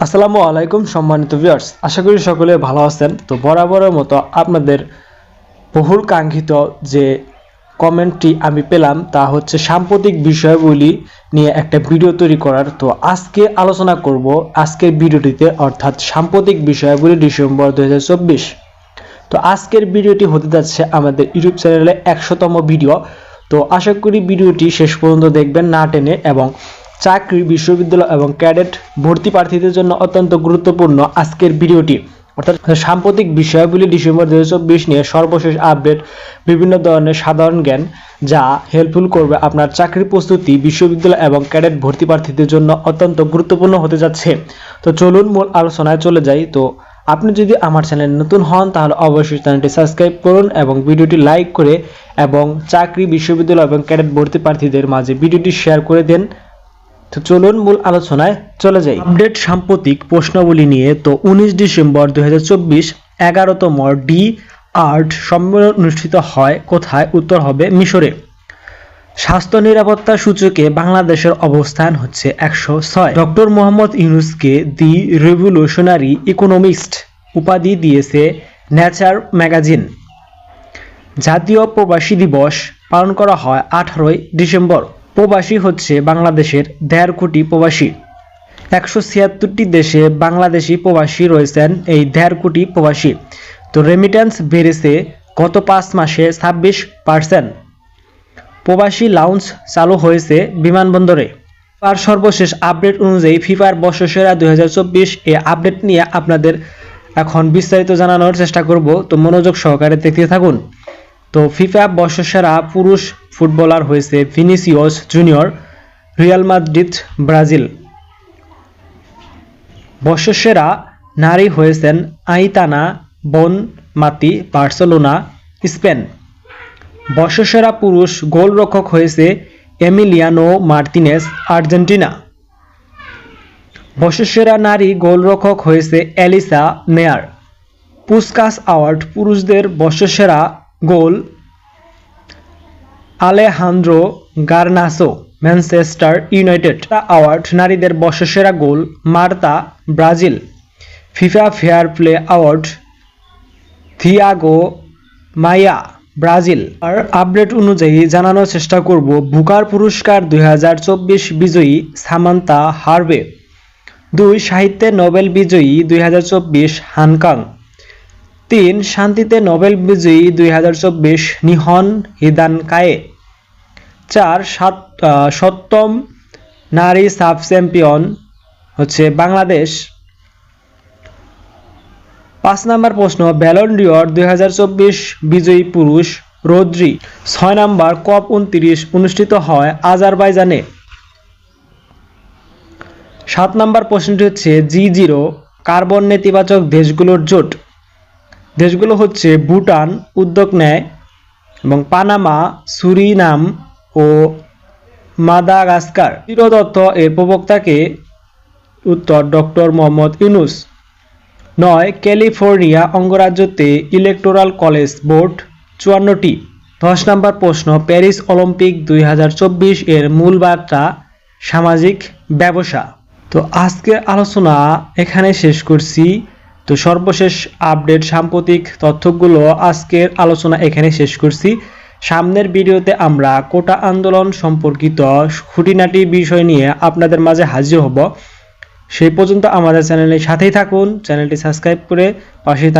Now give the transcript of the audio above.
আসসালামু আলাইকুম সম্মানিত ভিউয়ার্স, আশা করি সকলে ভালো আছেন। তো বরাবরের মতো আপনাদের বহুল কাঙ্ক্ষিত যে কমেন্টটি আমি পেলাম তা হচ্ছে সাম্প্রতিক বিষয়গুলি নিয়ে একটা ভিডিও তৈরি করার। তো আজকে আলোচনা করব আজকের ভিডিওটিতে, অর্থাৎ সাম্প্রতিক বিষয়গুলি ডিসেম্বর 2024। তো আজকের ভিডিওটি হতে যাচ্ছে আমাদের ইউটিউব চ্যানেলে 100তম ভিডিও। তো আশা করি ভিডিওটি শেষ পর্যন্ত দেখবেন না টেনে, এবং চাকরি, বিশ্ববিদ্যালয় এবং ক্যাডেট ভর্তি প্রার্থীদের জন্য অত্যন্ত গুরুত্বপূর্ণ আজকের ভিডিওটি। অর্থাৎ সাম্প্রতিক বিষয়গুলি ডিসেম্বর 2024 নিয়ে সর্বশেষ আপডেট, বিভিন্ন ধরনের সাধারণ জ্ঞান যা হেল্পফুল করবে আপনার চাকরির প্রস্তুতি, বিশ্ববিদ্যালয় এবং ক্যাডেট ভর্তি প্রার্থীদের জন্য অত্যন্ত গুরুত্বপূর্ণ হতে যাচ্ছে। তো চলুন মূল আলোচনায় চলে যাই। তো আপনি যদি আমার চ্যানেলে নতুন হন তাহলে অবশ্যই চ্যানেলটি সাবস্ক্রাইব করুন এবং ভিডিওটি লাইক করে এবং চাকরি, বিশ্ববিদ্যালয় এবং ক্যাডেট ভর্তি প্রার্থীদের মাঝে ভিডিওটি শেয়ার করে দেন। তো চলুন মূল আলোচনায় চলে যাই। আপডেট সাম্প্রতিক প্রশ্নাবলী নিয়ে। তো 19 ডিসেম্বর 2024 11তম ডি আর্ট সম্মেলন অনুষ্ঠিত হয় কোথায়? উত্তর হবে মিশরে। স্বাস্থ্য নিরাপত্তা সূচকে বাংলাদেশের অবস্থান হচ্ছে 106। ডক্টর মোহাম্মদ ইউনূসকে দি রেভলিউশনারি ইকোনমিস্ট উপাধি দিয়েছে নেচার ম্যাগাজিন। জাতীয় প্রবাসী দিবস পালন করা হয় 18 ডিসেম্বর। প্রবাসী হচ্ছে বাংলাদেশের 1.5 কোটি প্রবাসী। 176টি দেশে বাংলাদেশি প্রবাসী রয়েছেন, এই 1.5 কোটি প্রবাসী। তো রেমিটেন্স বেড়েছে গত 5 মাসে 26%। প্রবাসী লাউঞ্জ চালু হয়েছে বিমানবন্দরে। আর সর্বশেষ আপডেট অনুযায়ী ফিফার বর্ষসেরা 2024 এই আপডেট নিয়ে আপনাদের এখন বিস্তারিত জানানোর চেষ্টা করব। তো মনোযোগ সহকারে দেখতে থাকুন। তো ফিফা বর্ষসেরা পুরুষ ফুটবলার হয়েছে Vinicius junior, Real Madrid, Brazil. বর্ষসেরা নারী হয়েছেন আইতানা বনমাতি, বার্সেলোনা, স্পেন। বর্ষসেরা পুরুষ গোলরক্ষক হয়েছে এমিলিয়ানো মার্তিনেজ, আর্জেন্টিনা। বর্ষসেরা নারী গোলরক্ষক হয়েছে এলিসা মেয়ার। পুসকাস অ্যাওয়ার্ড পুরুষদের বর্ষসেরা গোল Alejandro Garnacho, Manchester United. Award নারীদের বর্ষসেরা গোল Marta, Brazil. FIFA fair play award Thiago Maia, Brazil. আর আপডেট অনুযায়ী জানানোর চেষ্টা করব বুকার পুরস্কার 2024 বিজয়ী সামান্থা হার্ভে। 2 সাহিত্যে নোবেল বিজয়ী 2024 হানকাং। 3 শান্তিতে নোবেল বিজয়ী 2024 নিহন হিদানকায়ে। 4 7তম নারী সাব চ্যাম্পিয়ন হচ্ছে বাংলাদেশ। 5 নম্বর প্রশ্ন ব্যালন ডি'অর 2024 বিজয়ী পুরুষ রদ্রি। 6 নম্বর কপ 29 অনুষ্ঠিত হয় আজারবাইজানে। 7 নম্বর প্রশ্নটি হচ্ছে G0 কার্বন নেতিবাচক দেশগুলোর জোট। দেশগুলো হচ্ছে ভুটান উদ্যোগ নেয় এবং পানামা, সুরিনাম ও মাদাগাস্কার। দত্ত এর প্রবক্তাকে? উত্তর ডক্টর মোহাম্মদ ইউনূস। 9 ক্যালিফোর্নিয়া অঙ্গরাজ্যতে ইলেকটোরাল কলেজ বোর্ড 54টি। 10 নম্বর প্রশ্ন প্যারিস অলিম্পিক 2024 এর মূল বার্তা সামাজিক ব্যবসা। তো আজকের আলোচনা এখানে শেষ করছি। তো সর্বশেষ আপডেট সাম্প্রতিক তথ্যগুলো আজকের আলোচনা এখানে শেষ করছি। সামনের ভিডিওতে আমরা কোটা আন্দোলন সম্পর্কিত খুঁটিনাটি বিষয় নিয়ে আপনাদের মাঝে হাজির হব। সেই পর্যন্ত আমাদের চ্যানেলের সাথেই থাকুন, চ্যানেলটি সাবস্ক্রাইব করে পাশেই থাকুন।